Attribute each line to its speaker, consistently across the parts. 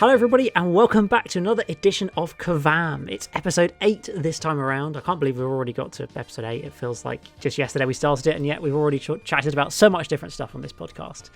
Speaker 1: Hello everybody and welcome back to another edition of KerVAM. It's episode 8 this time around. I can't believe we've already got to episode 8. It feels like just yesterday we started it and yet we've already chatted about so much different stuff on this podcast.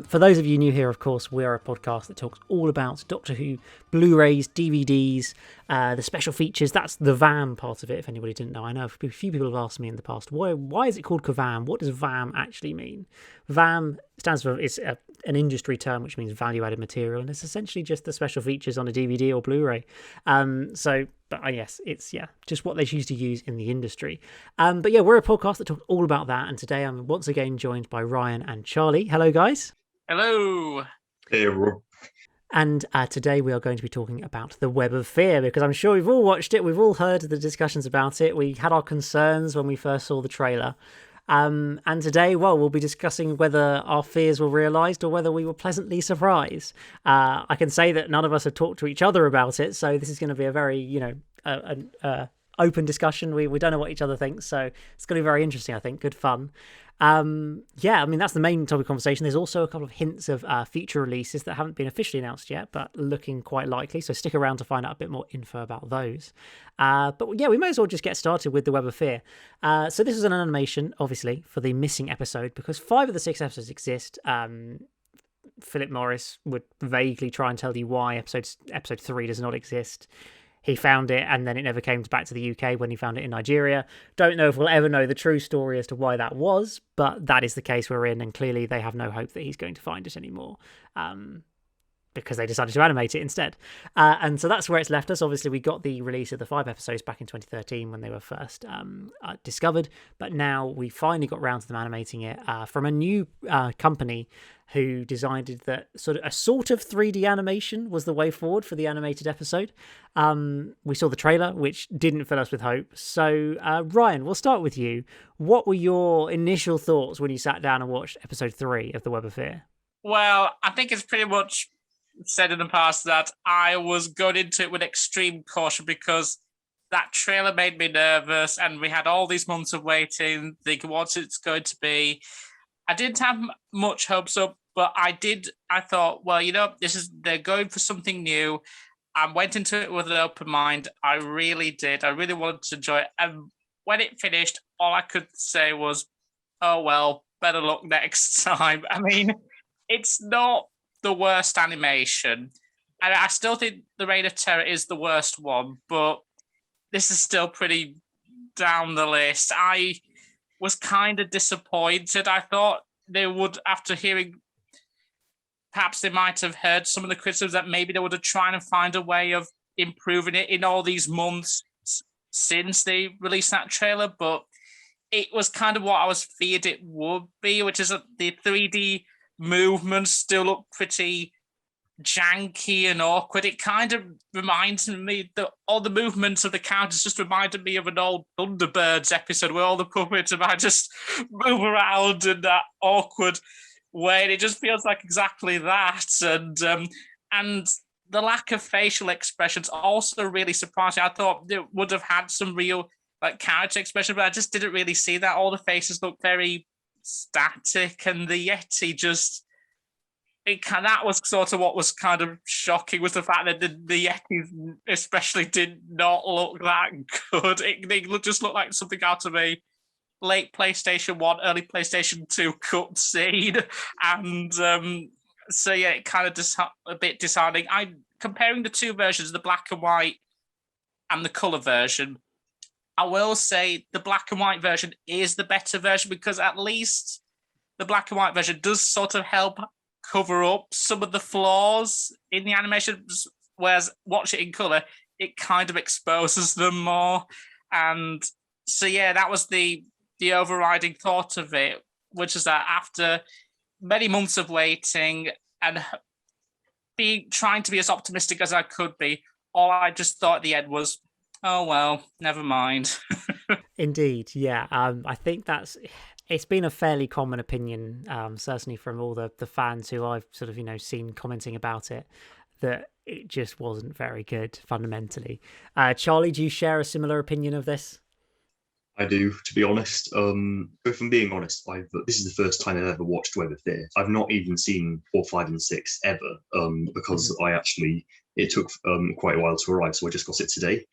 Speaker 1: For those of you new here, of course, we're a podcast that talks all about Doctor Who, Blu-rays, DVDs, the special features. That's the VAM part of it, if anybody didn't know. I know a few people have asked me in the past, why is it called KerVAM? What does VAM actually mean? VAM stands for, it's an industry term which means value-added material, and it's essentially just the special features on a DVD or Blu-ray. Yes, it's just what they choose to use in the industry. But yeah, we're a podcast that talks all about that, and today I'm once again joined by Ryan and Charlie. Hello, guys.
Speaker 2: Hello.
Speaker 3: Hey, everyone.
Speaker 1: And today we are going to be talking about The Web of Fear, because I'm sure we've all watched it, we've all heard the discussions about it, we had our concerns when we first saw the trailer. And today, we'll be discussing whether our fears were realised or whether we were pleasantly surprised. I can say that none of us have talked to each other about it, so this is going to be a very, open discussion. We don't know what each other thinks, so it's going to be very interesting, I think. Good fun. That's the main topic of conversation. There's also a couple of hints of future releases that haven't been officially announced yet, but looking quite likely. So stick around to find out a bit more info about those. We may as well just get started with The Web of Fear. So this is an animation, obviously, for the missing episode, because 5 of the 6 episodes exist. Philip Morris would vaguely try and tell you why episode 3 does not exist. He found it and then it never came back to the UK when he found it in Nigeria. Don't know if we'll ever know the true story as to why that was, but that is the case we're in, and clearly they have no hope that he's going to find it anymore. Because they decided to animate it instead. And so that's where it's left us. Obviously, we got the release of the 5 episodes back in 2013 when they were first discovered. But now we finally got round to them animating it from a new company who decided that a sort of 3D animation was the way forward for the animated episode. We saw the trailer, which didn't fill us with hope. So, Ryan, we'll start with you. What were your initial thoughts when you sat down and watched episode 3 of The Web of Fear?
Speaker 2: Well, I think it's pretty much said in the past that I was going into it with extreme caution because that trailer made me nervous and we had all these months of waiting, thinking what it's going to be. I didn't have much hopes up, but I thought, they're going for something new. I went into it with an open mind. I really did. I really wanted to enjoy it. And when it finished, all I could say was, oh, well, better luck next time. I mean, it's not the worst animation. And I still think The Reign of Terror is the worst one, but this is still pretty down the list. I was kind of disappointed. I thought they would, after hearing, perhaps they might have heard some of the criticisms that maybe they would have tried to find a way of improving it in all these months since they released that trailer, but it was kind of what I was feared it would be, which is that the 3D movements still look pretty janky and awkward. It kind of reminds me that all the movements of the characters just reminded me of an old Thunderbirds episode where all the puppets might just move around in that awkward way. And it just feels like exactly that. And the lack of facial expressions also really surprised me. I thought they would have had some real character expression, but I just didn't really see that. All the faces looked very static, and the Yeti that was sort of what was kind of shocking, was the fact that the Yetis especially did not look that good. They just looked like something out of a late PlayStation 1, early PlayStation 2 cutscene. And it kind of a bit disheartening. Comparing the two versions, the black and white and the colour version, I will say the black and white version is the better version, because at least the black and white version does sort of help cover up some of the flaws in the animation, whereas watch it in colour, it kind of exposes them more. And so, that was the overriding thought of it, which is that after many months of waiting and trying to be as optimistic as I could be, all I just thought at the end was, oh, well, never mind.
Speaker 1: Indeed, yeah. I think it's been a fairly common opinion, certainly from all the fans who I've sort of, seen commenting about it, that it just wasn't very good fundamentally. Charlie, do you share a similar opinion of this?
Speaker 3: I do, to be honest. If I'm being honest, this is the first time I've ever watched Web of Fear. I've not even seen 4, 5, and 6 ever, because it took quite a while to arrive, so I just got it today.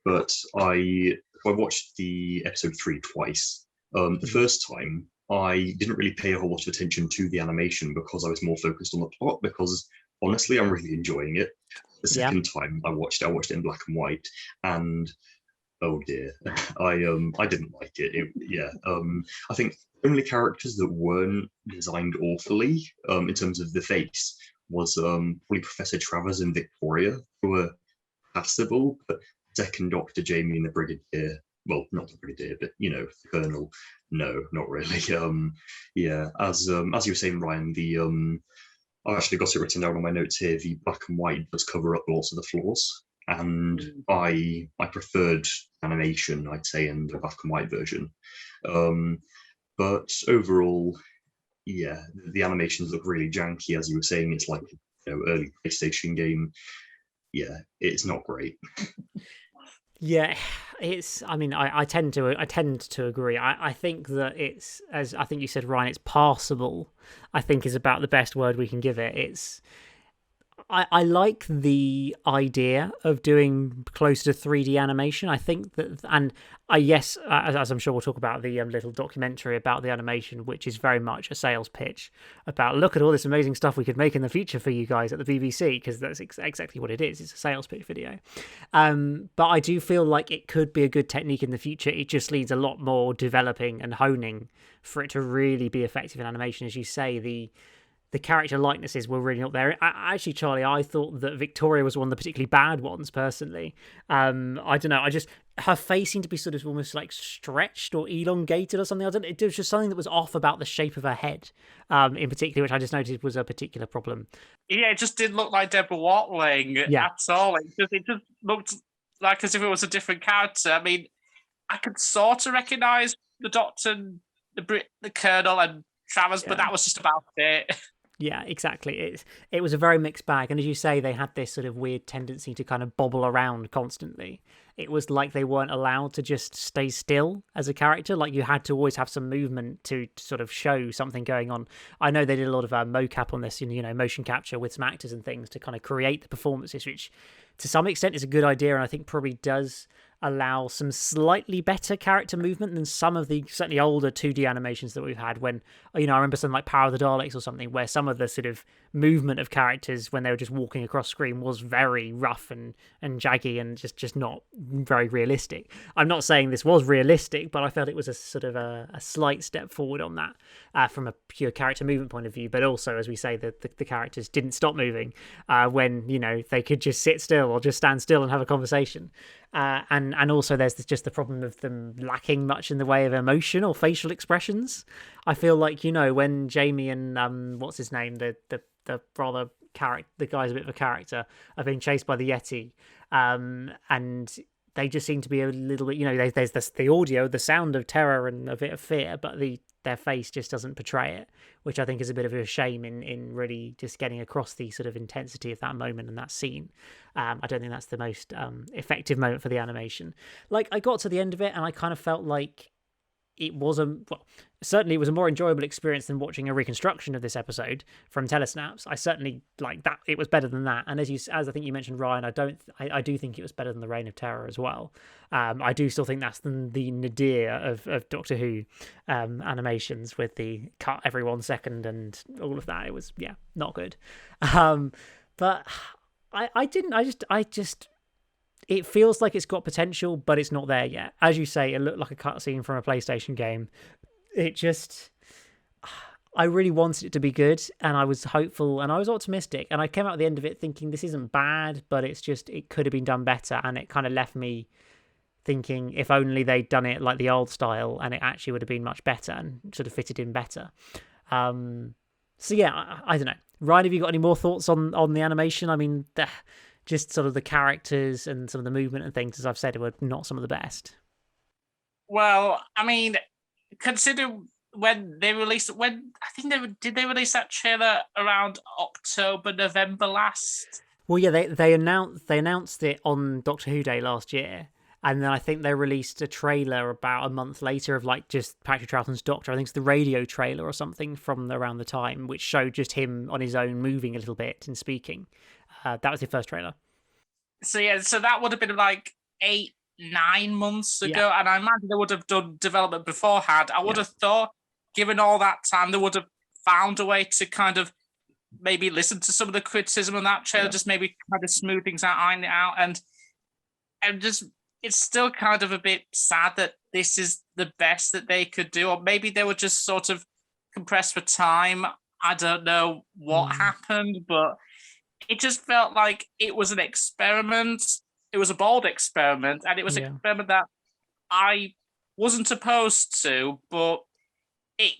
Speaker 3: But I watched the episode 3 twice. The first time, I didn't really pay a whole lot of attention to the animation because I was more focused on the plot. Because honestly, I'm really enjoying it. The
Speaker 1: Yeah.
Speaker 3: second time I watched it in black and white, and oh dear, I didn't like it. I think the only characters that weren't designed awfully, in terms of the face, was probably Professor Travers and Victoria, who were passable. But Second Doctor, Jamie, and the Brigadier, well, not the Brigadier, but the Colonel, no, not really. Yeah, as you were saying, Ryan, I actually got it written down on my notes here. The black and white does cover up lots of the flaws, and I preferred animation, I'd say, in the black and white version. But overall, yeah, the animations look really janky. As you were saying, it's like early PlayStation game. Yeah, it's not great.
Speaker 1: Yeah, it's. I mean, I tend to agree. I think that it's, as I think you said, Ryan, it's passable. I think is about the best word we can give it. I like the idea of doing closer to 3D animation. I think that, and yes, as I'm sure we'll talk about the little documentary about the animation, which is very much a sales pitch about look at all this amazing stuff we could make in the future for you guys at the BBC, because that's exactly what it is. It's a sales pitch video. But I do feel like it could be a good technique in the future. It just needs a lot more developing and honing for it to really be effective in animation. As you say, the character likenesses were really not there. Actually, Charlie, I thought that Victoria was one of the particularly bad ones, personally. I don't know. Her face seemed to be sort of almost like stretched or elongated or something. I don't know. It was just something that was off about the shape of her head, in particular, which I just noticed was a particular problem.
Speaker 2: Yeah, it just didn't look like Deborah Watling at all. It just looked like as if it was a different character. I mean, I could sort of recognise the Doctor, the Colonel, and Travers, but that was just about it.
Speaker 1: Yeah, exactly. It was a very mixed bag, and as you say, they had this sort of weird tendency to kind of bobble around constantly. It was like they weren't allowed to just stay still as a character. Like you had to always have some movement to sort of show something going on. I know they did a lot of mocap on this, motion capture with some actors and things to kind of create the performances, which to some extent is a good idea, and I think probably does allow some slightly better character movement than some of the certainly older 2D animations that we've had when, I remember something like Power of the Daleks or something, where some of the sort of movement of characters when they were just walking across screen was very rough and jaggy and just not very realistic. I'm not saying this was realistic, but I felt it was a sort of a slight step forward on that from a pure character movement point of view, but also, as we say, the characters didn't stop moving when, they could just sit still or just stand still and have a conversation. And also there's just the problem of them lacking much in the way of emotion or facial expressions. I feel like, when Jamie and what's his name, the rather character, the guy's a bit of a character, are being chased by the Yeti, and they just seem to be a little bit, there's the audio, the sound of terror and a bit of fear, but their face just doesn't portray it, which I think is a bit of a shame in really just getting across the sort of intensity of that moment and that scene. I don't think that's the most effective moment for the animation. Like, I got to the end of it and I kind of felt like it was certainly it was a more enjoyable experience than watching a reconstruction of this episode from Telesnaps. I certainly like that. It was better than that. And as I think you mentioned, Ryan, I do think it was better than the Reign of Terror as well. I do still think that's the nadir of Doctor Who animations with the cut every 1 second and all of that. It was, not good. But I just it feels like it's got potential, but it's not there yet. As you say, it looked like a cutscene from a PlayStation game. I really wanted it to be good, and I was hopeful, and I was optimistic, and I came out at the end of it thinking this isn't bad, but it could have been done better, and it kind of left me thinking if only they'd done it like the old style, and it actually would have been much better and sort of fitted in better. So yeah, I don't know. Ryan, have you got any more thoughts on the animation? I mean, just sort of the characters and some of the movement and things, as I've said, were not some of the best.
Speaker 2: Well, I mean, consider when they released did they release that trailer around October, November last?
Speaker 1: Well, yeah, they announced it on Doctor Who Day last year. And then I think they released a trailer about a month later of like just Patrick Troughton's Doctor. I think it's the radio trailer or something from around the time, which showed just him on his own moving a little bit and speaking. That was the first trailer.
Speaker 2: So yeah, so that would have been like 8-9 months ago, and I imagine they would have done development beforehand. I would have thought, given all that time, they would have found a way to kind of maybe listen to some of the criticism on that trailer, just maybe kind of smooth things out, iron it out, and just it's still kind of a bit sad that this is the best that they could do, or maybe they were just sort of compressed for time. I don't know what happened, but it just felt like it was an experiment. It was a bold experiment, and it was an experiment that I wasn't opposed to, but it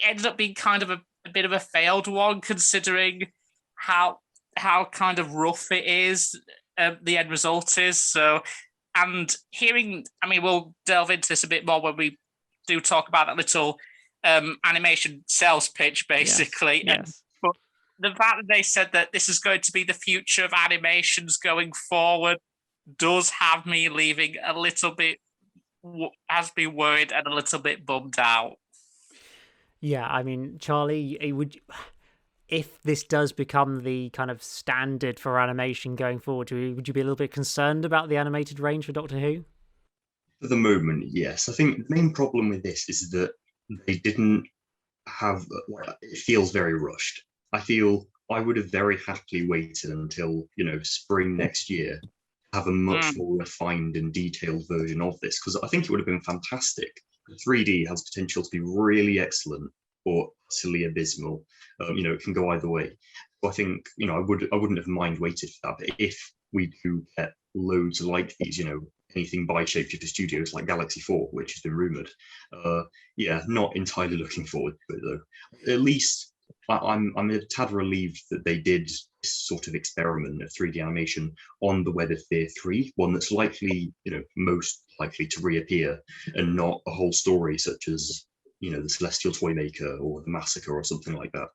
Speaker 2: ended up being kind of a bit of a failed one, considering how kind of rough it is, the end result is. So, and hearing, I mean, we'll delve into this a bit more when we do talk about that little animation sales pitch, basically.
Speaker 1: Yes.
Speaker 2: But the fact that they said that this is going to be the future of animations going forward does have me leaving a little bit, has me worried and a little bit bummed out.
Speaker 1: Yeah, I mean, Charlie, if this does become the kind of standard for animation going forward, would you be a little bit concerned about the animated range for Doctor Who?
Speaker 3: For the moment, yes. I think the main problem with this is that they didn't have, it feels very rushed. I feel I would have very happily waited until, spring next year to have a much more refined and detailed version of this, because I think it would have been fantastic. 3D has potential to be really excellent or utterly abysmal. It can go either way. So I think, I wouldn't have waited for that. But if we do get loads like these, anything by Shapeshifter Studios like Galaxy 4, which has been rumored, not entirely looking forward to it though. At least I'm a tad relieved that they did this sort of experiment of 3D animation on the Web of Fear 3, one that's likely, most likely to reappear, and not a whole story such as, the Celestial Toymaker or the Massacre or something like that.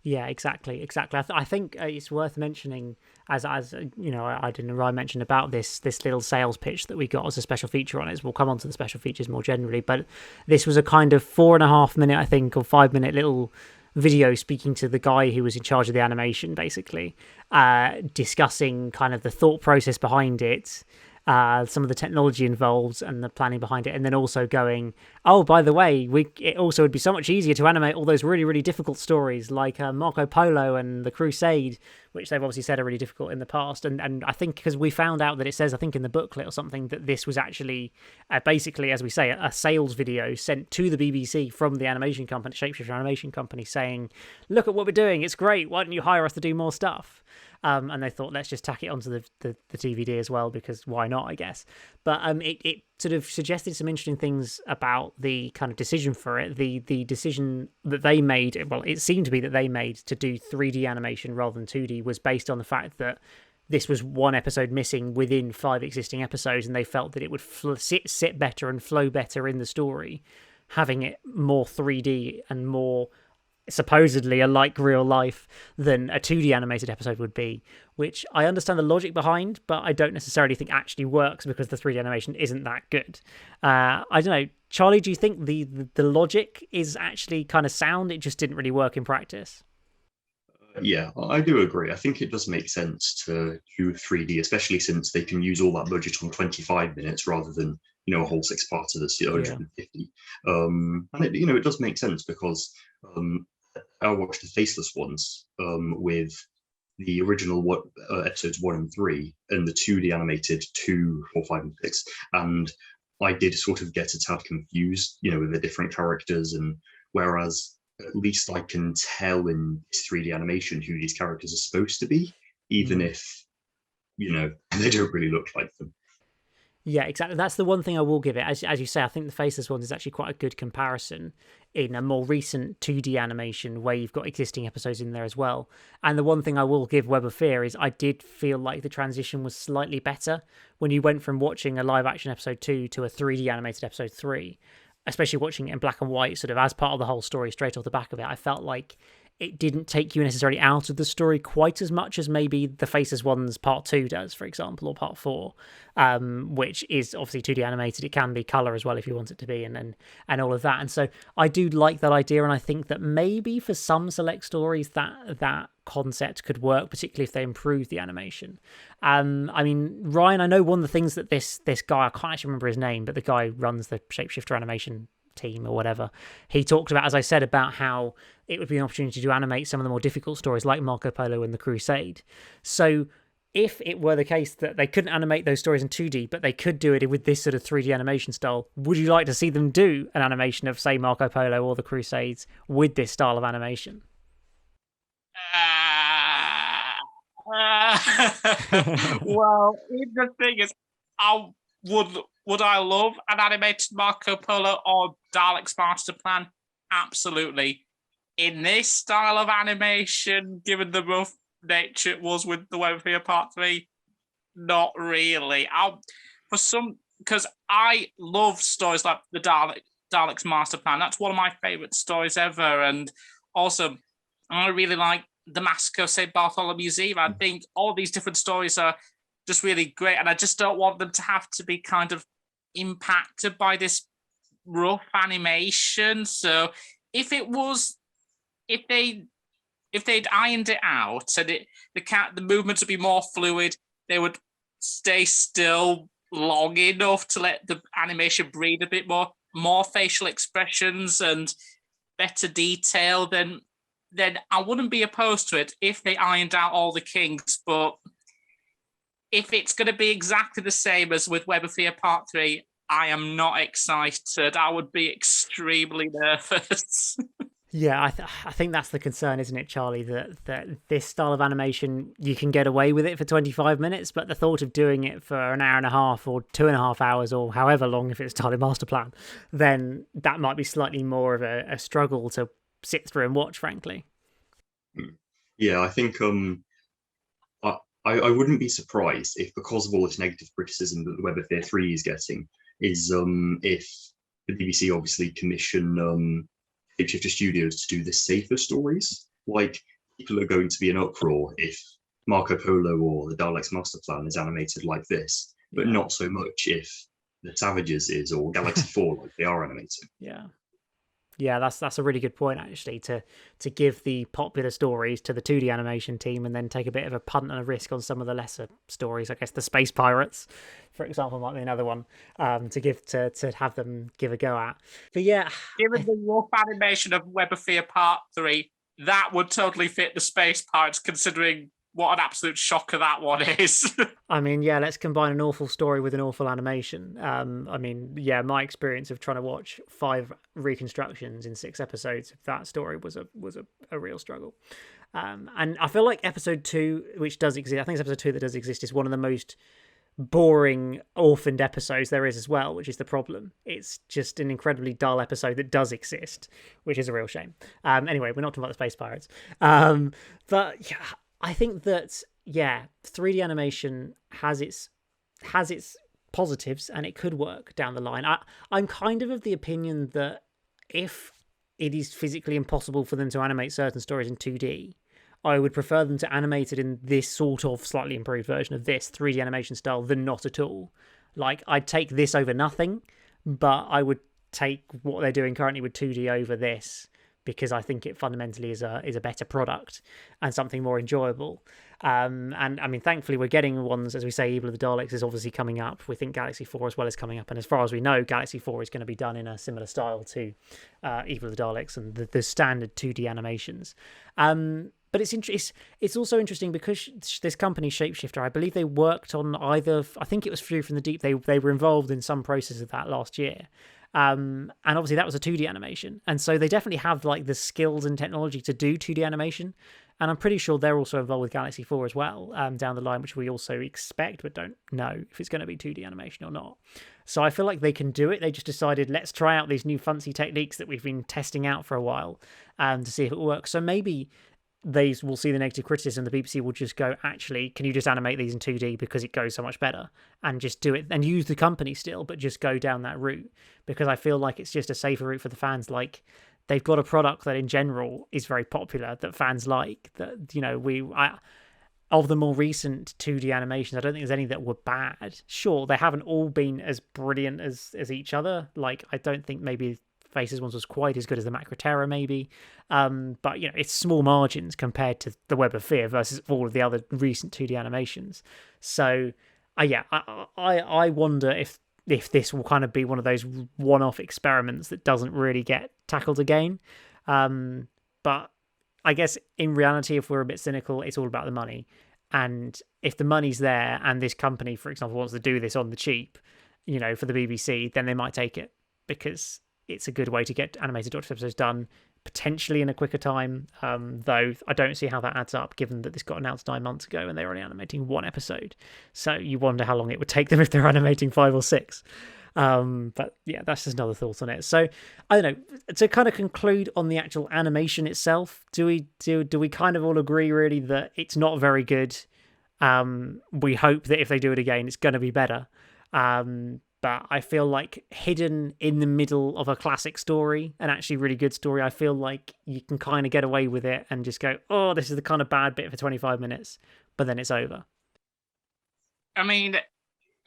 Speaker 1: Yeah, exactly. I think it's worth mentioning, as I didn't Ryan mention about this little sales pitch that we got as a special feature on it. We'll come on to the special features more generally, but this was a kind of 4.5 minute, I think, or 5 minute little video speaking to the guy who was in charge of the animation, basically, discussing kind of the thought process behind it, some of the technology involved and the planning behind it, and then also going, oh, by the way, it also would be so much easier to animate all those really, really difficult stories like Marco Polo and The Crusade, which they've obviously said are really difficult in the past. And I think because we found out that it says, I think in the booklet or something, that this was actually basically, as we say, a sales video sent to the BBC from the animation company, Shapeshifter Animation Company, saying, look at what we're doing, it's great, why don't you hire us to do more stuff? And they thought, let's just tack it onto the DVD as well, because why not, I guess. But it sort of suggested some interesting things about the kind of decision for it. The decision that they made, well, it seemed to be that they made to do 3D animation rather than 2D was based on the fact that this was one episode missing within 5 existing episodes, and they felt that it would sit better and flow better in the story, having it more 3D and more supposedly a like real life than a 2D animated episode would be, which I understand the logic behind, but I don't necessarily think actually works because the 3D animation isn't that good. I don't know, Charlie, do you think the logic is actually kind of sound? It just didn't really work in practice.
Speaker 3: Yeah, I do agree. I think it does make sense to do 3D, especially since they can use all that budget on 25 minutes rather than, a whole 6-parter that's 150. And it does make sense because I watched the Faceless ones with the original episodes 1 and 3 and the 2D animated 2, 4, 5, and 6. And I did sort of get a tad confused, with the different characters. And whereas at least I can tell in this 3D animation who these characters are supposed to be, even if, they don't really look like them.
Speaker 1: Yeah, exactly. That's the one thing I will give it. As you say, I think the Faceless one is actually quite a good comparison in a more recent 2D animation where you've got existing episodes in there as well. And the one thing I will give Web of Fear is I did feel like the transition was slightly better when you went from watching a live action episode 2 to a 3D animated episode 3, especially watching it in black and white, sort of as part of the whole story straight off the back of it. I felt like it didn't take you necessarily out of the story quite as much as maybe the Faces one's Part 2 does, for example, or Part 4, which is obviously 2D animated. It can be colour as well if you want it to be, and all of that. And so I do like that idea, and I think that maybe for some select stories that concept could work, particularly if they improve the animation. I mean, Ryan, I know one of the things that this guy, I can't actually remember his name, but the guy who runs the Shapeshifter animation team or whatever, he talked about, as I said, about how it would be an opportunity to animate some of the more difficult stories like Marco Polo and the Crusade. So if it were the case that they couldn't animate those stories in 2D, but they could do it with this sort of 3D animation style, would you like to see them do an animation of, say, Marco Polo or the Crusades with this style of animation?
Speaker 2: Well, the thing is, would I love an animated Marco Polo or Dalek's Master Plan? Absolutely. In this style of animation, given the rough nature it was with the Web of Fear Part 3, not really. Because I love stories like the Dalek's Master Plan. That's one of my favourite stories ever. And also, I really like the Massacre of St. Bartholomew's Eve. I think all these different stories are just really great, and I just don't want them to have to be kind of impacted by this rough animation. So if they'd ironed it out and the movements would be more fluid, they would stay still long enough to let the animation breathe a bit more facial expressions and better detail, then I wouldn't be opposed to it if they ironed out all the kinks. But if it's going to be exactly the same as with Web of Fear Part 3, I am not excited. I would be extremely nervous.
Speaker 1: Yeah, I think that's the concern, isn't it, Charlie? That this style of animation, you can get away with it for 25 minutes, but the thought of doing it for an hour and a half or 2.5 hours or however long, if it's Dalek Master Plan, then that might be slightly more of a struggle to sit through and watch, frankly.
Speaker 3: Yeah, I think I wouldn't be surprised if, because of all this negative criticism that the Web of Fear 3 is getting, is if the BBC obviously commission Shapeshifter Studios to do the safer stories. Like, people are going to be in uproar if Marco Polo or the Dalek's Master Plan is animated like this, but not so much if the Savages is, or Galaxy 4 like they are animating.
Speaker 1: Yeah, that's a really good point, actually, to give the popular stories to the 2D animation team and then take a bit of a punt and a risk on some of the lesser stories. I guess the Space Pirates, for example, might be another one to have them give a go at. But yeah,
Speaker 2: given the rough animation of Web of Fear Part 3, that would totally fit the Space Pirates, considering what an absolute shocker that one is.
Speaker 1: I mean, yeah, let's combine an awful story with an awful animation. I mean, yeah, my experience of trying to watch 5 reconstructions in 6 episodes of that story was a real struggle. And I feel like episode 2, which does exist, I think it's episode 2 that does exist, is one of the most boring, orphaned episodes there is as well, which is the problem. It's just an incredibly dull episode that does exist, which is a real shame. Anyway, we're not talking about the Space Pirates. But yeah, I think that, 3D animation has its positives, and it could work down the line. I'm kind of the opinion that if it is physically impossible for them to animate certain stories in 2D, I would prefer them to animate it in this sort of slightly improved version of this 3D animation style than not at all. Like, I'd take this over nothing, but I would take what they're doing currently with 2D over this, because I think it fundamentally is a better product and something more enjoyable. And I mean, thankfully, we're getting ones, as we say, Evil of the Daleks is obviously coming up. We think Galaxy 4 as well is coming up. And as far as we know, Galaxy 4 is going to be done in a similar style to Evil of the Daleks and the standard 2D animations. But it's also interesting because this company, Shapeshifter, I believe they worked on I think it was Fury from the Deep. They were involved in some process of that last year. And obviously that was a 2D animation. And so they definitely have like the skills and technology to do 2D animation. And I'm pretty sure they're also involved with Galaxy 4 as well, down the line, which we also expect, but don't know if it's going to be 2D animation or not. So I feel like they can do it. They just decided, let's try out these new fancy techniques that we've been testing out for a while to see if it works. So maybe they will see the negative criticism. The BBC will just go, actually, can you just animate these in 2D because it goes so much better, and just do it and use the company still, but just go down that route, because I feel like it's just a safer route for the fans. Like, they've got a product that in general is very popular, that fans like, that, of the more recent 2D animations, I don't think there's any that were bad. Sure, they haven't all been as brilliant as each other. Like, I don't think maybe Faces ones was quite as good as the Macroterra, maybe. But, it's small margins compared to the Web of Fear versus all of the other recent 2D animations. So, I wonder if this will kind of be one of those one-off experiments that doesn't really get tackled again. But I guess in reality, if we're a bit cynical, it's all about the money. And if the money's there and this company, for example, wants to do this on the cheap, for the BBC, then they might take it because it's a good way to get animated Doctor Who episodes done, potentially in a quicker time. Though I don't see how that adds up, given that this got announced 9 months ago and they're only animating 1 episode. So you wonder how long it would take them if they're animating 5 or 6. But yeah, that's just another thought on it. So I don't know. To kind of conclude on the actual animation itself, do we kind of all agree really that it's not very good? We hope that if they do it again, it's going to be better. But I feel like hidden in the middle of a classic story, an actually really good story, I feel like you can kind of get away with it and just go, oh, this is the kind of bad bit for 25 minutes, but then it's over.
Speaker 2: I mean,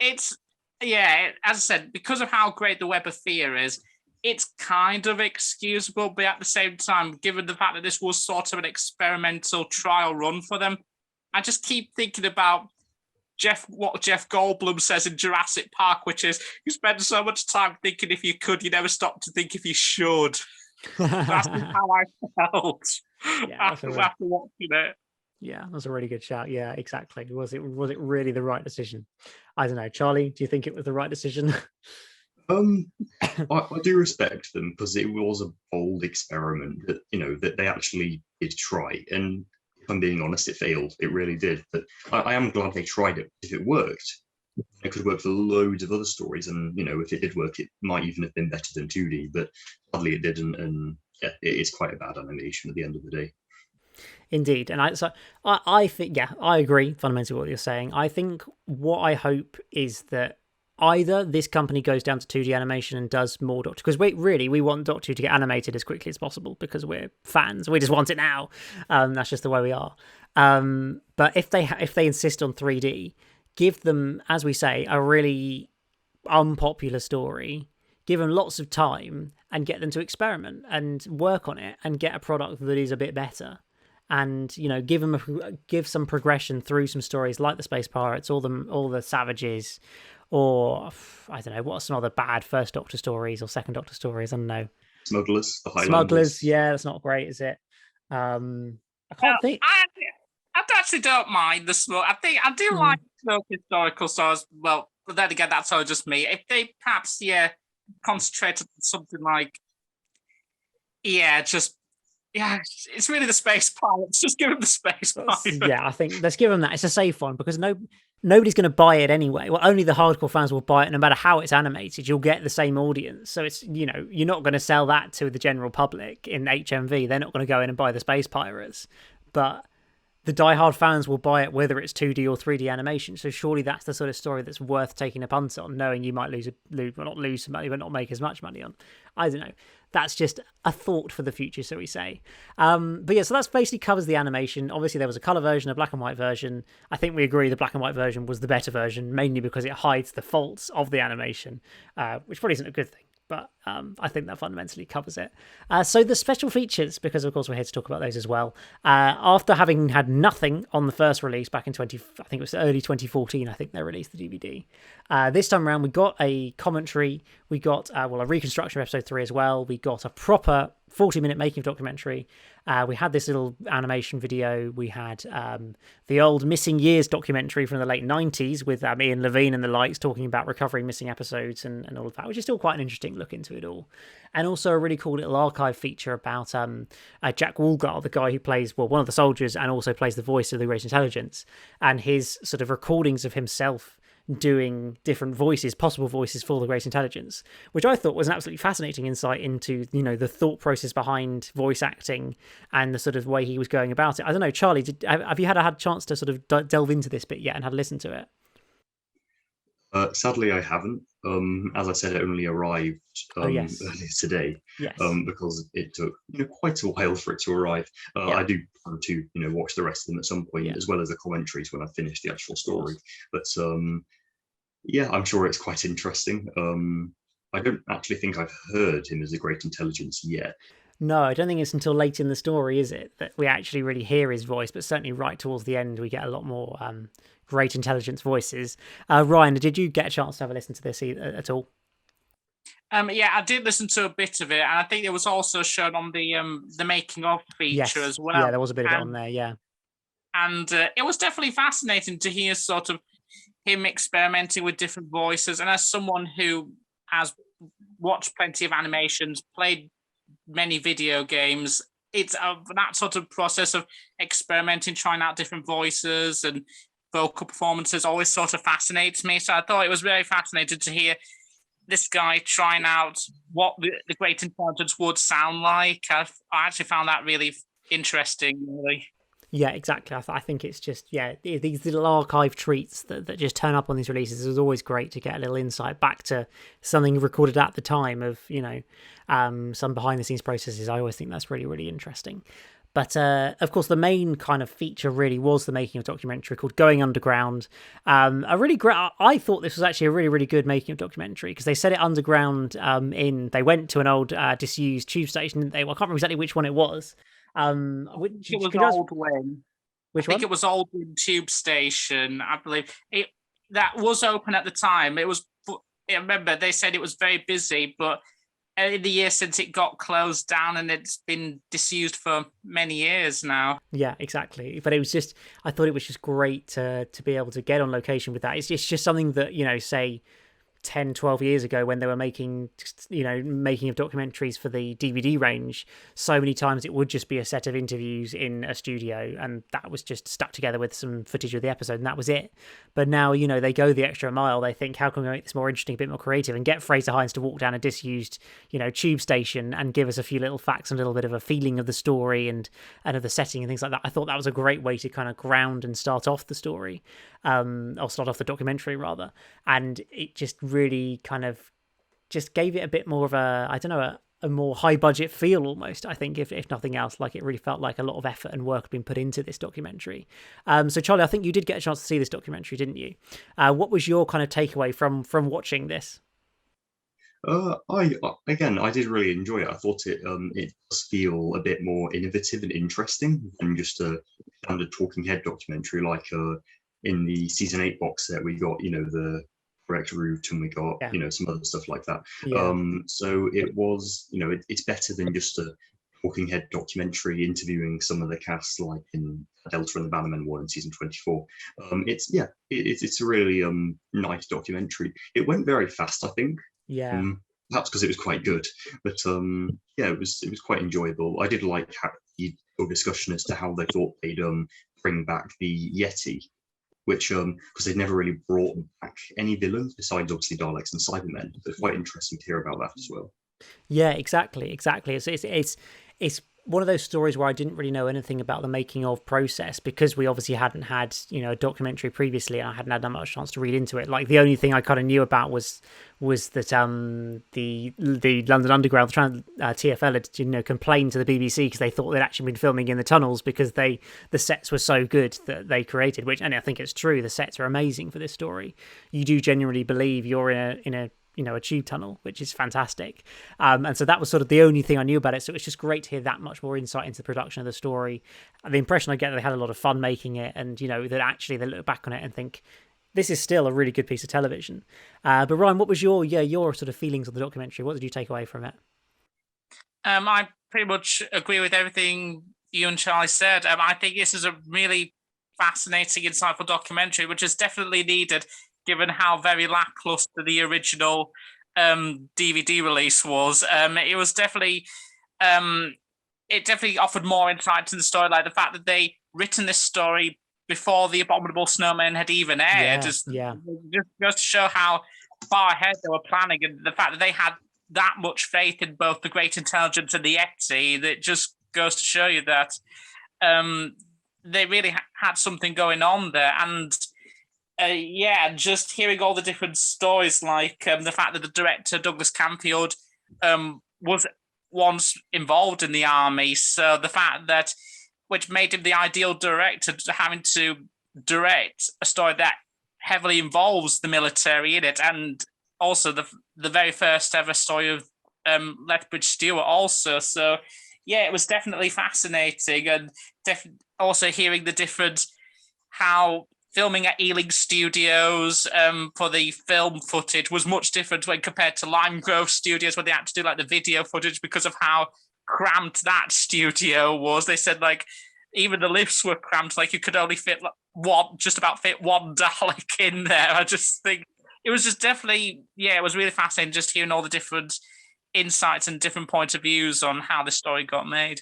Speaker 2: as I said, because of how great the Web of Fear is, it's kind of excusable, but at the same time, given the fact that this was sort of an experimental trial run for them, I just keep thinking about what Jeff Goldblum says in Jurassic Park, which is, you spend so much time thinking if you could, you never stop to think if you should. That's how I felt after watching it.
Speaker 1: Yeah, that's a really good shout. Yeah, exactly. Was it really the right decision? I don't know. Charlie, do you think it was the right decision?
Speaker 3: I do respect them because it was a bold experiment that that they actually did try, and if I'm being honest, it failed. It really did. But I am glad they tried it. If it worked, it could work for loads of other stories, and if it did work, it might even have been better than 2D. But sadly, it didn't, and yeah, it is quite a bad animation at the end of the day.
Speaker 1: Indeed, and I think I agree fundamentally with what you're saying. I think what I hope is that either this company goes down to 2D animation and does more Doctor, because we want Doctor Who to get animated as quickly as possible because we're fans. We just want it now. That's just the way we are. But if they insist on 3D, give them, as we say, a really unpopular story, give them lots of time and get them to experiment and work on it and get a product that is a bit better. And give some progression through some stories like the Space Pirates, all the Savages, or I don't know, what are some other bad First Doctor stories or Second Doctor stories? I don't know.
Speaker 3: Smugglers, the Highlanders.
Speaker 1: Smugglers, yeah, that's not great, is it? I can't think.
Speaker 2: I actually don't mind the smoke. I do like smoke historical stories. Well, but then again, that's all just me. If they perhaps concentrated on something like it's really the Space Pirates. Just give them the Space Pirates.
Speaker 1: Yeah, I think let's give them that. It's a safe one because nobody's going to buy it anyway. Well, only the hardcore fans will buy it. No matter how it's animated, you'll get the same audience. So it's you're not going to sell that to the general public in HMV. They're not going to go in and buy the Space Pirates, but the diehard fans will buy it whether it's 2D or 3D animation. So surely that's the sort of story that's worth taking a punt on, knowing you might not lose some money, but not make as much money on. I don't know. That's just a thought for the future, so we say. But yeah, so that basically covers the animation. Obviously, there was a colour version, a black and white version. I think we agree the black and white version was the better version, mainly because it hides the faults of the animation, which probably isn't a good thing. But I think that fundamentally covers it. So the special features, because of course we're here to talk about those as well. After having had nothing on the first release back in I think it was early 2014, I think they released the DVD. This time around we got a commentary, we got a reconstruction of episode 3 as well. We got a proper 40-minute making of documentary. We had this little animation video. We had the old Missing Years documentary from the late 90s with Ian Levine and the likes talking about recovering missing episodes and all of that, which is still quite an interesting look into it all. And also a really cool little archive feature about Jack Woolgar, the guy who plays one of the soldiers and also plays the voice of the Great Intelligence, and his sort of recordings of himself doing different voices, possible voices for the Great Intelligence, which I thought was an absolutely fascinating insight into, the thought process behind voice acting and the sort of way he was going about it. I don't know, Charlie, have you had a chance to sort of delve into this bit yet and had a listen to it?
Speaker 3: Sadly, I haven't. As I said, it only arrived
Speaker 1: Yes.
Speaker 3: earlier today
Speaker 1: Yes.
Speaker 3: because it took quite a while for it to arrive.
Speaker 1: Yeah.
Speaker 3: I do plan to watch the rest of them at some point,
Speaker 1: Yeah.
Speaker 3: as well as the commentaries when I finish the actual story.
Speaker 1: Course.
Speaker 3: But yeah, I'm sure it's quite interesting. I don't actually think I've heard him as a great intelligence yet.
Speaker 1: No, I don't think it's until late in the story, is it, that we actually really hear his voice, but certainly right towards the end we get a lot more great intelligence voices. Ryan, did you get a chance to have a listen to this at all?
Speaker 2: Yeah, I did listen to a bit of it, and I think it was also shown on the making of feature as well.
Speaker 1: Yeah, there was a bit of it on there, yeah.
Speaker 2: And it was definitely fascinating to hear sort of him experimenting with different voices. And as someone who has watched plenty of animations, played many video games, it's that sort of process of experimenting, trying out different voices and vocal performances always sort of fascinates me. So I thought it was very fascinating to hear this guy trying out what the great intelligence would sound like. I actually found that really interesting, really.
Speaker 1: Yeah, exactly. I think it's just, these little archive treats that just turn up on these releases is always great to get a little insight back to something recorded at the time of, some behind the scenes processes. I always think that's really, really interesting. But of course, the main kind of feature really was the making of documentary called Going Underground. A really great. I thought this was actually a really, really good making of documentary because they set it underground. They went to an old disused tube station. I can't remember exactly which one it was.
Speaker 2: It was Old Wing.
Speaker 1: Which
Speaker 2: I think
Speaker 1: one?
Speaker 2: it was Old Wing Tube Station. I believe that was open at the time. It was. I remember they said it was very busy, but in the year since it got closed down and it's been disused for many years now.
Speaker 1: Yeah, exactly. But it was just, I thought it was just great to be able to get on location with that. It's just something that, say 10, 12 years ago when they were making of documentaries for the DVD range, so many times it would just be a set of interviews in a studio and that was just stuck together with some footage of the episode and that was it. But now, they go the extra mile. They think, how can we make this more interesting, a bit more creative, and get Fraser Hines to walk down a disused, tube station and give us a few little facts and a little bit of a feeling of the story and of the setting and things like that. I thought that was a great way to kind of ground and start off the story, or start off the documentary rather. And it just really kind of just gave it a bit more of a more high budget feel almost, I think, if nothing else. Like, it really felt like a lot of effort and work had been put into this documentary. So Charlie, I think you did get a chance to see this documentary, didn't you? What was your kind of takeaway from watching this?
Speaker 3: I did really enjoy it. I thought it does feel a bit more innovative and interesting than just a standard talking head documentary. Like in the season 8 box set, we got the correct route and we got some other stuff like that.
Speaker 1: Yeah.
Speaker 3: So it was it's better than just a talking head documentary interviewing some of the cast, like in Delta and the Bannermen one in season 24. It's a really nice documentary. It went very fast, I think.
Speaker 1: Yeah.
Speaker 3: Perhaps because it was quite good, but it was quite enjoyable. I did like the discussion as to how they thought they'd bring back the Yeti, which because they'd never really brought back any villains besides obviously Daleks and Cybermen. So it's quite interesting to hear about that as well.
Speaker 1: Yeah, exactly. It's one of those stories where I didn't really know anything about the making of process because we obviously hadn't had a documentary previously and I hadn't had that much chance to read into it. Like, the only thing I kind of knew about was that the London Underground TFL had complained to the BBC because they thought they'd actually been filming in the tunnels because the sets were so good that they created. And I think it's true. The sets are amazing for this story. You do genuinely believe you're in a a tube tunnel, which is fantastic. And so that was sort of the only thing I knew about it. So it's just great to hear that much more insight into the production of the story. And the impression I get that they had a lot of fun making it, and that actually they look back on it and think this is still a really good piece of television. But Ryan, what was your sort of feelings on the documentary? What did you take away from it?
Speaker 2: I pretty much agree with everything you and Charlie said. I think this is a really fascinating, insightful documentary, which is definitely needed given how very lackluster the original DVD release was. It was definitely it definitely offered more insight to the story, like the fact that they written this story before The Abominable Snowman had even aired. Just goes to show how far ahead they were planning, and the fact that they had that much faith in both the Great Intelligence and the Yeti, that just goes to show you that they really had something going on there. And Yeah, and just hearing all the different stories, like the fact that the director Douglas Camfield was once involved in the army, so the fact that which made him the ideal director, having to direct a story that heavily involves the military in it, and also the very first ever story of Lethbridge Stewart also. So yeah, it was definitely fascinating, and also hearing the different how filming at Ealing Studios for the film footage was much different when compared to Lime Grove Studios, where they had to do like the video footage because of how cramped that studio was. They said like even the lifts were cramped, like you could only fit just about fit one Dalek in there. I just think it was just definitely, yeah, it was really fascinating just hearing all the different insights and different points of views on how the story got made.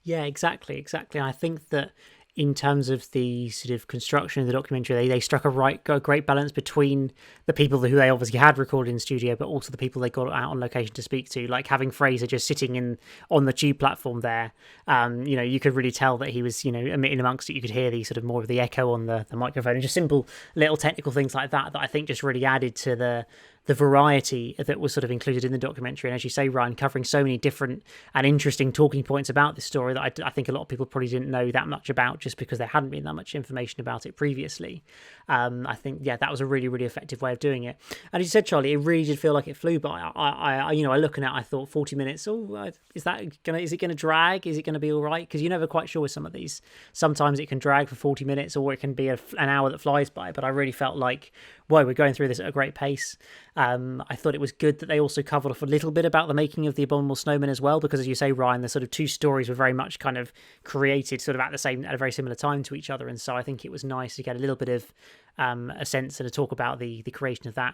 Speaker 1: Yeah, exactly. I think that in terms of the sort of construction of the documentary, they struck a great balance between the people who they obviously had recorded in studio, but also the people they got out on location to speak to. Like having Fraser just sitting on the tube platform there, you could really tell that he was, emitting amongst it. You could hear the sort of more of the echo on the microphone, and just simple little technical things like that I think just really added to the variety that was sort of included in the documentary. And as you say, Ryan, covering so many different and interesting talking points about this story that I think a lot of people probably didn't know that much about just because there hadn't been that much information about it previously. I think, yeah, that was a really, really effective way of doing it. And as you said, Charlie, it really did feel like it flew by. I looking at it, I thought 40 minutes, is it going to drag? Is it going to be all right? Because you're never quite sure with some of these. Sometimes it can drag for 40 minutes or it can be an hour that flies by. But I really felt like, whoa, we're going through this at a great pace. I thought it was good that they also covered off a little bit about the making of The Abominable Snowman as well, because as you say, Ryan, the sort of two stories were very much kind of created sort of at a very similar time to each other. And so I think it was nice to get a little bit of a sense and to talk about the creation of that.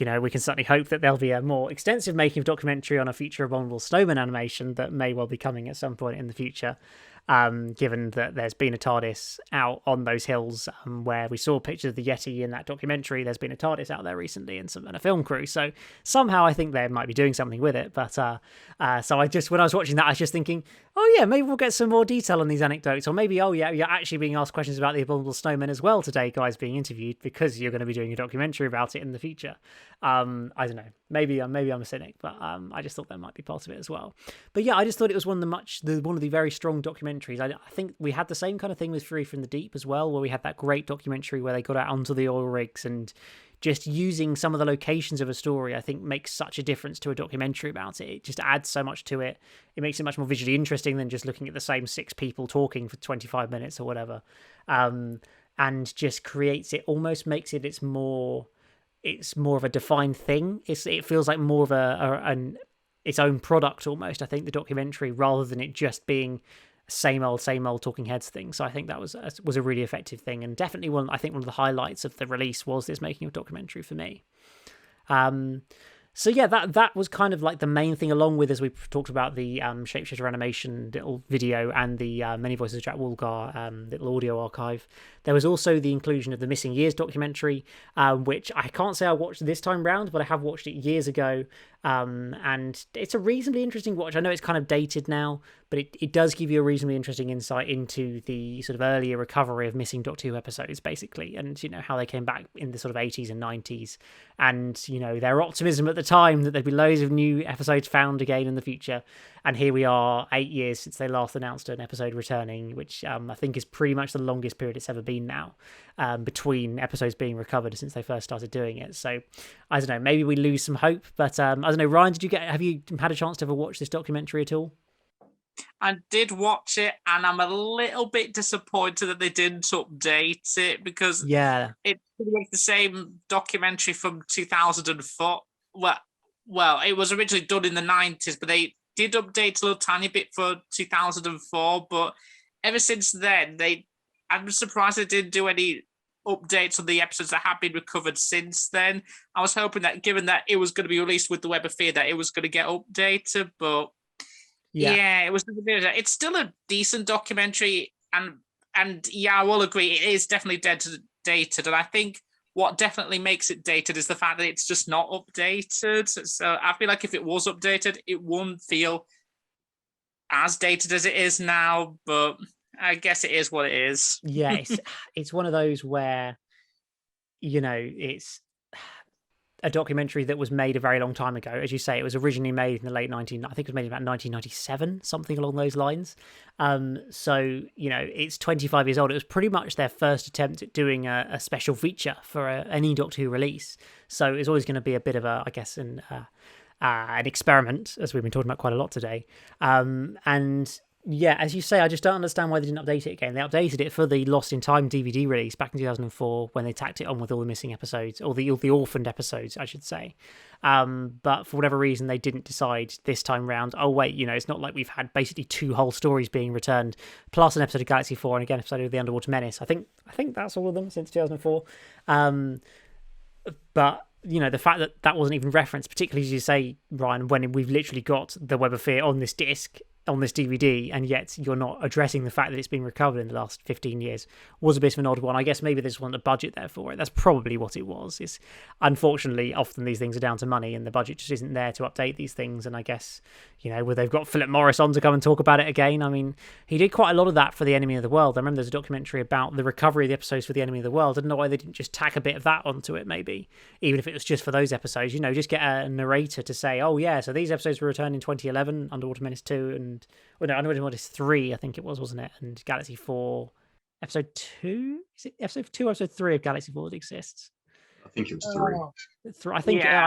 Speaker 1: We can certainly hope that there'll be a more extensive making of documentary on a future Abominable Snowman animation that may well be coming at some point in the future. Given that there's been a TARDIS out on those hills where we saw pictures of the Yeti in that documentary. There's been a TARDIS out there recently and a film crew. So somehow I think they might be doing something with it. But so when I was watching that, I was just thinking, oh yeah, maybe we'll get some more detail on these anecdotes. Or maybe, oh yeah, you're actually being asked questions about the Abominable Snowman as well today, guys being interviewed, because you're going to be doing a documentary about it in the future. I don't know. Maybe I'm a cynic, but I just thought that might be part of it as well. But yeah, I just thought it was one of the very strong documentaries. I think we had the same kind of thing with Fury from the Deep as well, where we had that great documentary where they got out onto the oil rigs, and just using some of the locations of a story, I think, makes such a difference to a documentary about it. It just adds so much to it. It makes it much more visually interesting than just looking at the same six people talking for 25 minutes or whatever. And just creates it, almost makes it it's more of a defined thing. It feels like more of its own product almost, I think, the documentary, rather than it just being same old talking heads thing. So I think that was a really effective thing, and definitely one of the highlights of the release was this making of documentary for me. So yeah, that was kind of like the main thing, along with, as we talked about, the Shapeshifter animation little video and the Many Voices of Jack Woolgar little audio archive. There was also the inclusion of the Missing Years documentary, which I can't say I watched this time round, but I have watched it years ago. And it's a reasonably interesting watch. I know it's kind of dated now, but it does give you a reasonably interesting insight into the sort of earlier recovery of missing Doctor Who episodes, basically, and how they came back in the sort of 80s and 90s, and their optimism at the time that there'd be loads of new episodes found again in the future. And here we are, 8 years since they last announced an episode returning, which I think is pretty much the longest period it's ever been now, between episodes being recovered since they first started doing it. So I don't know, maybe we lose some hope, but I don't know. Ryan, have you had a chance to ever watch this documentary at all?
Speaker 2: I did watch it, and I'm a little bit disappointed that they didn't update it, because
Speaker 1: Yeah,
Speaker 2: it's pretty much the same documentary from 2004. Well, it was originally done in the 90s, but they did update a little tiny bit for 2004. But ever since then, I'm surprised they didn't do any updates on the episodes that have been recovered since then. I was hoping that, given that it was going to be released with the Web of Fear, that it was going to get updated, but yeah, it was. It's still a decent documentary, and yeah, I will agree, it is definitely dated, and I think what definitely makes it dated is the fact that it's just not updated. So I feel like if it was updated, it wouldn't feel as dated as it is now, but I guess it is what it is.
Speaker 1: yeah, it's one of those where it's a documentary that was made a very long time ago. As you say, it was originally made in the late 19... I think it was made in about 1997, something along those lines. So, it's 25 years old. It was pretty much their first attempt at doing a special feature for any Doctor Who release. So it's always going to be a bit of a, I guess, an experiment, as we've been talking about quite a lot today. And yeah, as you say, I just don't understand why they didn't update it again. They updated it for the Lost in Time DVD release back in 2004 when they tacked it on with all the missing episodes, or the orphaned episodes, I should say. But for whatever reason, they didn't decide this time round, oh, wait, it's not like we've had basically 2 whole stories being returned, plus an episode of Galaxy 4 and again, an episode of The Underwater Menace. I think that's all of them since 2004. But the fact that that wasn't even referenced, particularly as you say, Ryan, when we've literally got the Web of Fear on this disc, on this DVD, and yet you're not addressing the fact that it's been recovered in the last 15 years, was a bit of an odd one. I guess maybe they just want a budget there for it. That's probably what it was. It's unfortunately often these things are down to money, and the budget just isn't there to update these things. And I guess where they've got Philip Morris on to come and talk about it again. I mean, he did quite a lot of that for The Enemy of the World. I remember there's a documentary about the recovery of the episodes for The Enemy of the World. I don't know why they didn't just tack a bit of that onto it, maybe, even if it was just for those episodes. Just get a narrator to say, oh yeah, so these episodes were returned in 2011, Underwater Menace 2 and Underwater Menace 3, I think it was, wasn't it? And Galaxy 4, episode 2? Is it episode 2 or episode 3 of Galaxy 4 that exists?
Speaker 3: I think it was 3.
Speaker 1: I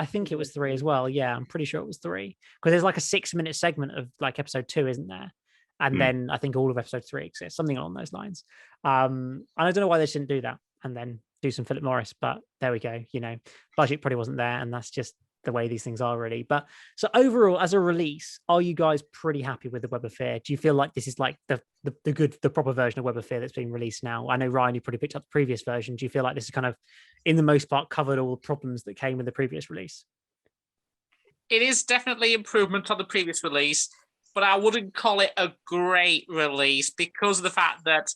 Speaker 1: think it was 3 as well. Yeah, I'm pretty sure it was 3. Because there's like a 6-minute segment of like episode 2, isn't there? And then I think all of episode 3 exists, something along those lines. And I don't know why they didn't do that and then do some Philip Morris, but there we go. Budget probably wasn't there, and that's just the way these things are, really. But so overall, as a release, are you guys pretty happy with the Web of Fear? Do you feel like this is like the proper version of Web of Fear that's being released now? I know, Ryan, you probably picked up the previous version. Do you feel like this is kind of, in the most part, covered all the problems that came with the previous release?
Speaker 2: It is definitely improvement on the previous release, but I wouldn't call it a great release because of the fact that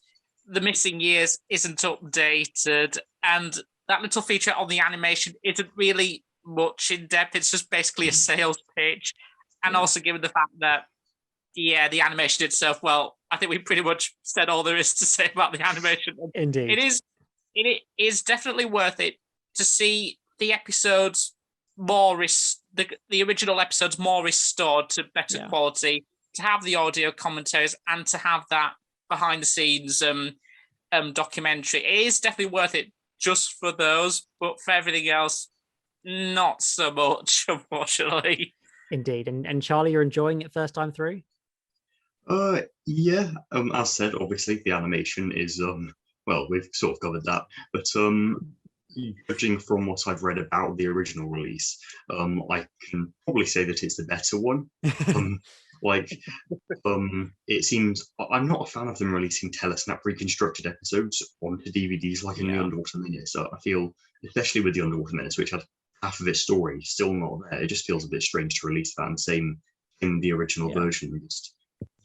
Speaker 2: the missing years isn't updated, and that little feature on the animation isn't really much in depth. It's just basically a sales pitch. And also given the fact that, the animation itself, well, I think we pretty much said all there is to say about the animation.
Speaker 1: Indeed.
Speaker 2: It is definitely worth it to see the episodes the original episodes more restored to better quality, to have the audio commentaries and to have that behind the scenes documentary. It is definitely worth it just for those, but for everything else, not so much, unfortunately.
Speaker 1: Indeed. And Charlie, you're enjoying it first time through?
Speaker 3: Yeah. As said, obviously the animation is we've sort of covered that, but judging from what I've read about the original release, I can probably say that it's the better one. It seems I'm not a fan of them releasing telesnap reconstructed episodes onto DVDs like in the Underwater Menace. So I feel, especially with the Underwater Menace, which had half of its story still not there, it just feels a bit strange to release that. And same in the original version. Just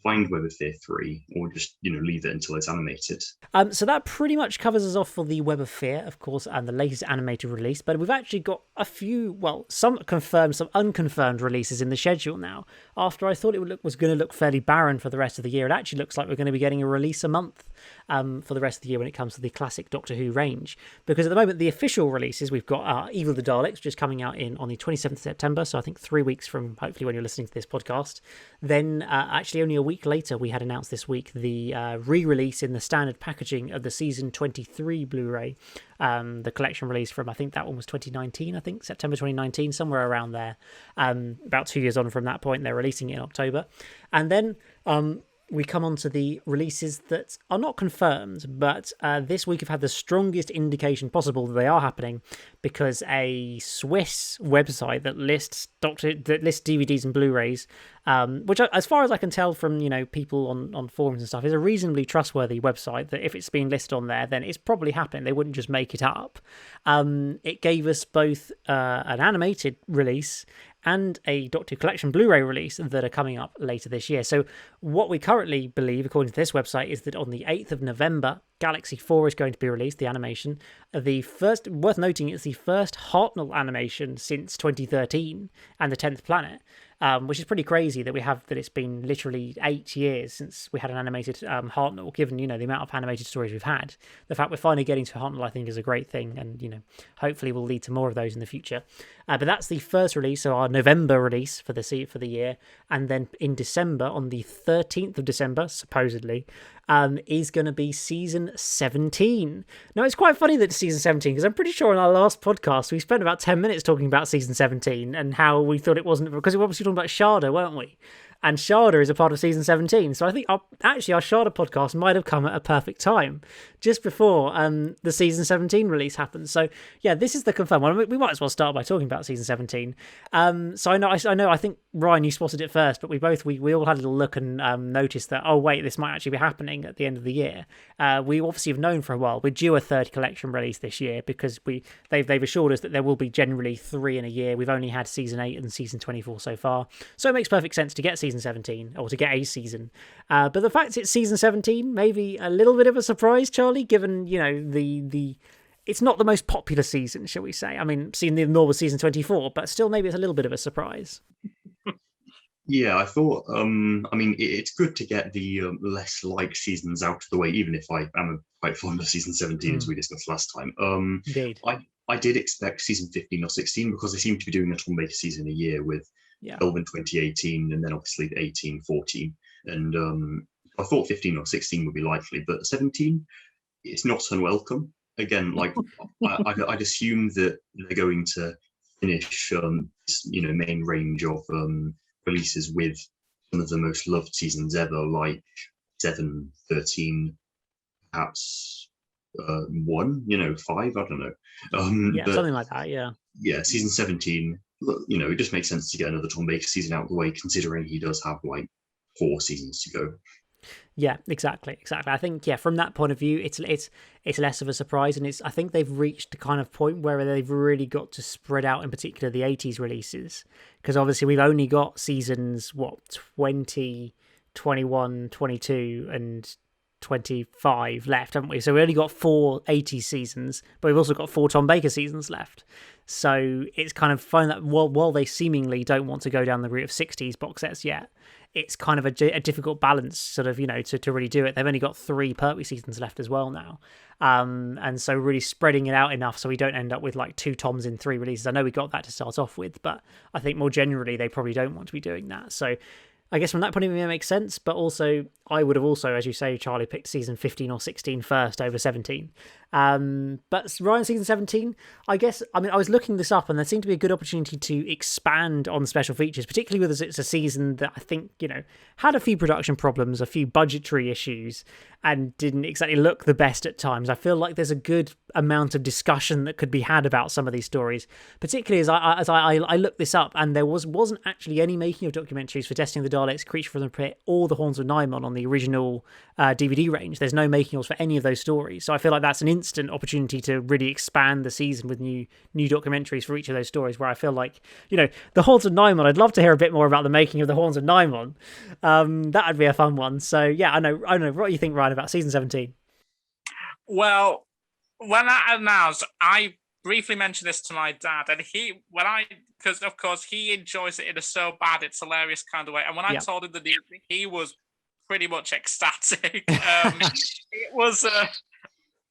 Speaker 3: find Web of Fear 3 or just leave it until it's animated.
Speaker 1: So that pretty much covers us off for the Web of Fear, of course, and the latest animated release. But we've actually got a few, some confirmed, some unconfirmed releases in the schedule now. After I thought it was going to look fairly barren for the rest of the year, it actually looks like we're going to be getting a release a month for the rest of the year when it comes to the classic Doctor Who range. Because at the moment, the official releases, we've got Evil of the Daleks, which is coming out on the 27th of September, so I think 3 weeks from hopefully when you're listening to this podcast. Then actually only a week later, we had announced this week the re-release in the standard packaging of the Season 23 Blu-ray, the collection release from, I think that one was 2019, September 2019, somewhere around there. About 2 years on from that point, they're releasing it in October. And then we come on to the releases that are not confirmed, but this week have had the strongest indication possible that they are happening, because a Swiss website that lists DVDs and Blu-rays, which, as far as I can tell from people on forums and stuff, is a reasonably trustworthy website, that if it's been listed on there, then it's probably happened. They wouldn't just make it up. It gave us both an animated release and a Doctor Who Collection Blu-ray release that are coming up later this year. So what we currently believe, according to this website, is that on the 8th of November, Galaxy 4 is going to be released, the animation. The first, worth noting, it's the first Hartnell animation since 2013 and the 10th Planet. which is pretty crazy that it's been literally 8 years since we had an animated Hartnell, given, the amount of animated stories we've had. The fact we're finally getting to Hartnell, I think, is a great thing, and, hopefully will lead to more of those in the future. But that's the first release, so our November release for the year, and then in December, on the 13th of December, supposedly, is going to be season 17. Now, it's quite funny that it's season 17, because I'm pretty sure in our last podcast we spent about 10 minutes talking about season 17 and how we thought it wasn't, because we were obviously talking about Sharda, weren't we? And Sharda is a part of season 17. So I think our Sharda podcast might have come at a perfect time, just before the season 17 release happens. So yeah, this is the confirmed one. We might as well start by talking about season 17. So I think Ryan, you spotted it first, but we all had a little look and noticed that, oh wait, this might actually be happening at the end of the year. We obviously have known for a while we're due a third collection release this year, because they've assured us that there will be generally 3 in a year. We've only had season 8 and season 24 so far, so it makes perfect sense to get season 17, or to get a season. But the fact it's season 17, maybe a little bit of a surprise, Charlie, given the it's not the most popular season, shall we say? I mean, seeing the normal season 24, but still maybe it's a little bit of a surprise.
Speaker 3: Yeah, I thought, it's good to get the less liked seasons out of the way, even if I am quite fond of season 17, as we discussed last time.
Speaker 1: Indeed.
Speaker 3: I did expect season 15 or 16, because they seem to be doing a Tom Baker season a year, with 12 in 2018, and then obviously 18, 14. And I thought 15 or 16 would be likely, but 17, it's not unwelcome. Again, like, I'd assume that they're going to finish, main range of releases with some of the most loved seasons ever, like 7, 13, perhaps 1, 5, I don't know.
Speaker 1: But something like that, yeah.
Speaker 3: Yeah, season 17, it just makes sense to get another Tom Baker season out of the way, considering he does have like 4 seasons to go.
Speaker 1: Yeah, exactly. I think, from that point of view, it's less of a surprise, and I think they've reached the kind of point where they've really got to spread out, in particular the 80s releases, because obviously we've only got seasons 20, 21, 22, and 25 left, haven't we? So we only got 4 80s seasons, but we've also got 4 Tom Baker seasons left. So it's kind of fun that while they seemingly don't want to go down the route of 60s box sets yet, it's kind of a difficult balance, sort of, to really do it. They've only got 3 Pertwee seasons left as well now. And so really spreading it out enough so we don't end up with like 2 Toms in 3 releases. I know we got that to start off with, but I think more generally they probably don't want to be doing that. So I guess from that point of view, it makes sense. But also, I would have also, as you say, Charlie, picked season 15 or 16 first over 17. But Ryan, season 17, I was looking this up, and there seemed to be a good opportunity to expand on special features, particularly with it's a season that I think, had a few production problems, a few budgetary issues, and didn't exactly look the best at times. I feel like there's a good amount of discussion that could be had about some of these stories, particularly as I looked this up, and there wasn't actually any making of documentaries for Destiny of the Daleks, Creature from the Pit, or The Horns of Nimon on the original DVD range. There's no making-ofs for any of those stories, so I feel like that's an instant opportunity to really expand the season with new documentaries for each of those stories, where I feel like, The Horns of Nimon, I'd love to hear a bit more about the making of The Horns of Nimon. That would be a fun one. So yeah, I know. What do you think, Ryan, about season 17?
Speaker 2: Well, when I announced, I briefly mentioned this to my dad, and because of course he enjoys it in a so bad it's hilarious kind of way, and when I told him the news, he was pretty much ecstatic. It was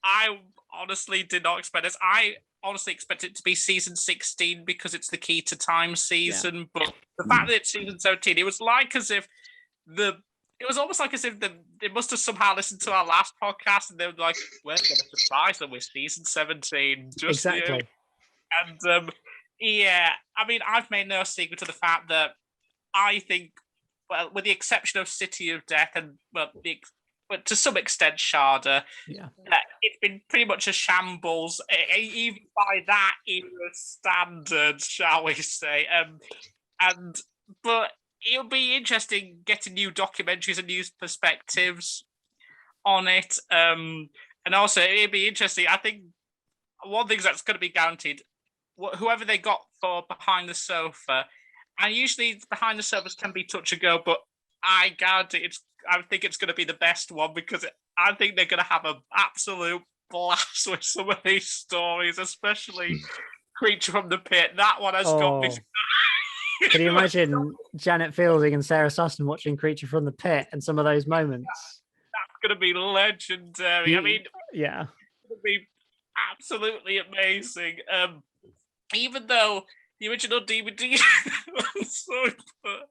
Speaker 2: I honestly did not expect this. I honestly expect it to be season 16 because it's the Key to Time season, but the fact that it's season 17, it was almost like as if they must have somehow listened to our last podcast, and they were like, we're going to surprise them with season 17.
Speaker 1: Exactly.
Speaker 2: And I've made no secret of the fact that I think, well, with the exception of City of Death and, but to some extent Sharda, it's been pretty much a shambles, even by that era standard, shall we say. But it'll be interesting getting new documentaries and new perspectives on it. And also, it'll be interesting. I think one thing that's going to be guaranteed, whoever they got for Behind the Sofa, and usually Behind the Sofas can be touch and go, but I guarantee I think it's going to be the best one, because I think they're going to have an absolute blast with some of these stories, especially Creature from the Pit. That one has got me.
Speaker 1: Can you imagine Janet Fielding and Sarah Sutton watching Creature from the Pit and some of those moments?
Speaker 2: That's going to be legendary. I mean,
Speaker 1: yeah,
Speaker 2: it's going to be absolutely amazing. Even though the original DVD, I'm sorry, but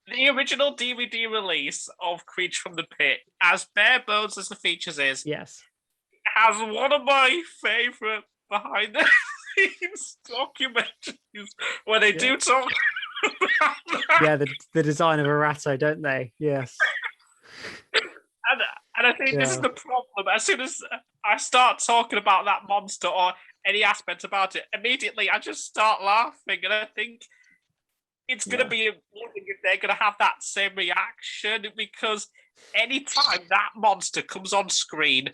Speaker 2: the original DVD release of Creature from the Pit, as bare bones as the features is,
Speaker 1: yes,
Speaker 2: has one of my favourite behind the scenes documentaries where they do talk about that.
Speaker 1: Yeah, the design of a ratto, don't they? Yes.
Speaker 2: And I think this is the problem. As soon as I start talking about that monster or any aspect about it, immediately I just start laughing. And I think it's going to be amazing if they're going to have that same reaction, because anytime that monster comes on screen,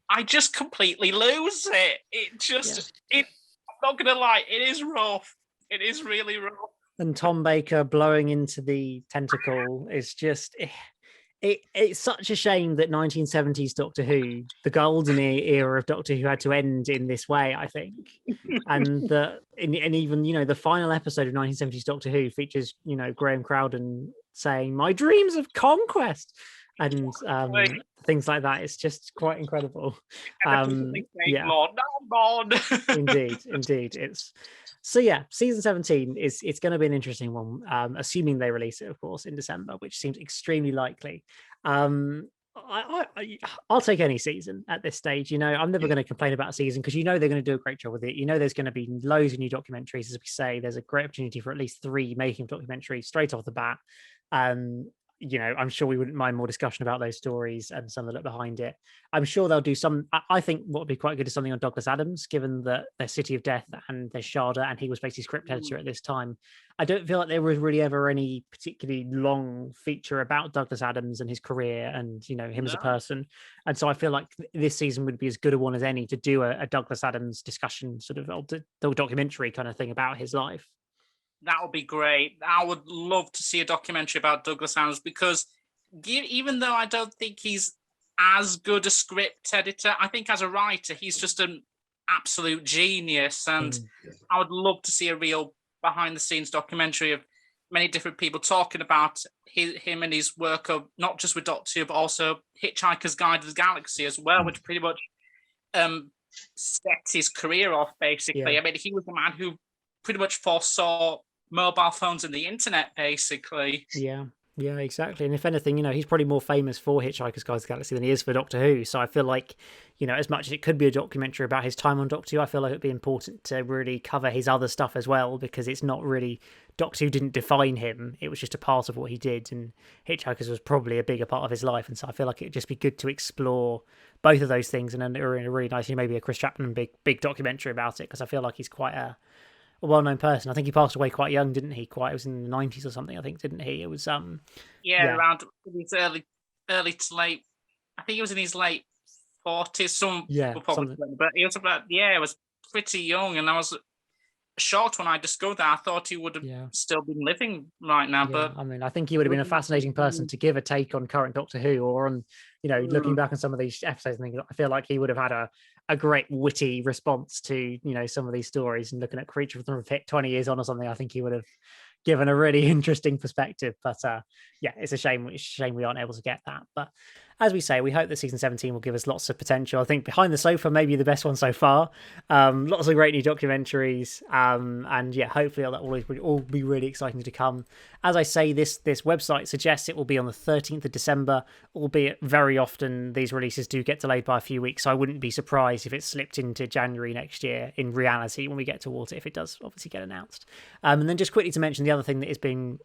Speaker 2: I just completely lose it. I'm not going to lie, it is rough. It is really rough.
Speaker 1: And Tom Baker blowing into the tentacle is just... It's such a shame that 1970s Doctor Who, the golden era of Doctor Who, had to end in this way, I think. And even, the final episode of 1970s Doctor Who features, Graham Crowden saying, "My dreams of conquest," and things like that. It's just quite incredible.
Speaker 2: Lord, Lord.
Speaker 1: Indeed. Season 17 it's going to be an interesting one, assuming they release it, of course, in December, which seems extremely likely. I'll take any season at this stage. I'm never going to complain about a season, because they're going to do a great job with it. There's going to be loads of new documentaries, as we say. There's a great opportunity for at least 3 making documentaries straight off the bat. I'm sure we wouldn't mind more discussion about those stories and some of the look behind it. I'm sure they'll do some. I think what would be quite good is something on Douglas Adams, given that there's City of Death and there's Sharda, and he was basically script editor at this time. I don't feel like there was really ever any particularly long feature about Douglas Adams and his career and, him as a person. And so I feel like this season would be as good a one as any to do a Douglas Adams discussion, sort of the documentary kind of thing about his life.
Speaker 2: That would be great. I would love to see a documentary about Douglas Adams, because even though I don't think he's as good a script editor, I think as a writer, he's just an absolute genius. And I would love to see a real behind-the-scenes documentary of many different people talking about him and his work of not just with Doctor Who, but also Hitchhiker's Guide to the Galaxy as well, which pretty much set his career off, basically. Yeah. I mean, he was the man who pretty much foresaw mobile phones and the internet, basically.
Speaker 1: Yeah, exactly. And if anything, he's probably more famous for Hitchhiker's Guide to the Galaxy than he is for Doctor Who. So I feel like, as much as it could be a documentary about his time on Doctor Who, I feel like it'd be important to really cover his other stuff as well, because it's not really... Doctor Who didn't define him. It was just a part of what he did, and Hitchhikers was probably a bigger part of his life. And so I feel like it'd just be good to explore both of those things, and then in a really nice, maybe a Chris Chapman big documentary about it, because I feel like he's quite a well-known person. I think he passed away quite young, didn't he? It was in the 90s or something, I think, didn't he? It was
Speaker 2: around his early to late. I think he was in his late 40s. Some will probably, but he was it was pretty young, and I was shocked when I discovered that. I thought he would have still been living right now. But
Speaker 1: I mean, I think he would have been a fascinating person to give a take on current Doctor Who, or on, looking back on some of these episodes and thinking, I feel like he would have had a great witty response to, some of these stories, and looking at Creature from the Pit 20 years on or something. I think he would have given a really interesting perspective. But it's a shame we aren't able to get that. But as we say, we hope that season 17 will give us lots of potential. I think Behind the Sofa may be the best one so far. Lots of great new documentaries. And hopefully that will all be really exciting to come. As I say, this website suggests it will be on the 13th of December, albeit very often these releases do get delayed by a few weeks. So I wouldn't be surprised if it slipped into January next year in reality when we get towards it, if it does obviously get announced. And then just quickly to mention the other thing that is being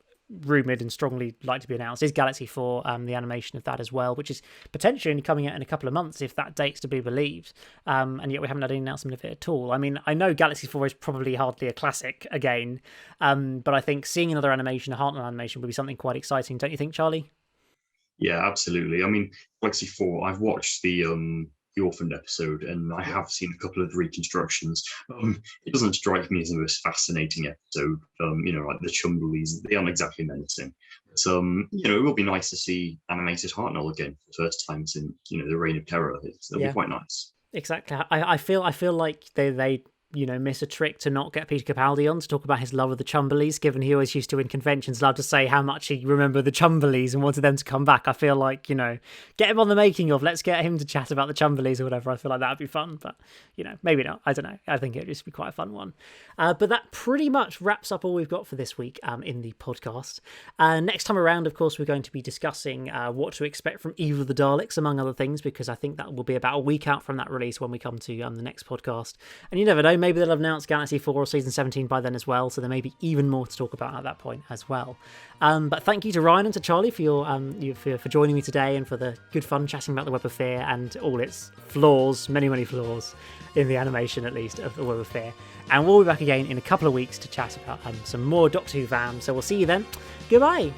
Speaker 1: rumoured and strongly like to be announced is Galaxy 4, the animation of that as well, which is potentially coming out in a couple of months if that date's to be believed, and yet we haven't had any announcement of it at all. I mean, I know Galaxy 4 is probably hardly a classic again, but I think seeing another animation, a Hartnell animation, would be something quite exciting, don't you think, Charlie?
Speaker 3: Yeah, absolutely. I mean, Galaxy 4, I've watched the Orphaned episode, and I have seen a couple of reconstructions. It doesn't strike me as the most fascinating episode. Like the Chumblies, they aren't exactly menacing. But it will be nice to see animated Hartnell again for the first time since the Reign of Terror. It'll be quite nice.
Speaker 1: Exactly. I feel like they miss a trick to not get Peter Capaldi on to talk about his love of the Chumberleys, given he always used to in conventions love to say how much he remembered the Chumberleys and wanted them to come back. I feel like, get him on the making of, let's get him to chat about the Chumberleys or whatever. I feel like that'd be fun, but, maybe not. I don't know. I think it'd just be quite a fun one. But that pretty much wraps up all we've got for this week in the podcast. Next time around, of course, we're going to be discussing what to expect from Evil of the Daleks, among other things, because I think that will be about a week out from that release when we come to the next podcast. And you never know, maybe they'll have announced Galaxy 4 or Season 17 by then as well, so there may be even more to talk about at that point as well. But thank you to Ryan and to Charlie for your for joining me today and for the good fun chatting about the Web of Fear and all its flaws, many, many flaws, in the animation at least, of the Web of Fear. And we'll be back again in a couple of weeks to chat about some more Doctor Who VAM, so we'll see you then. Goodbye!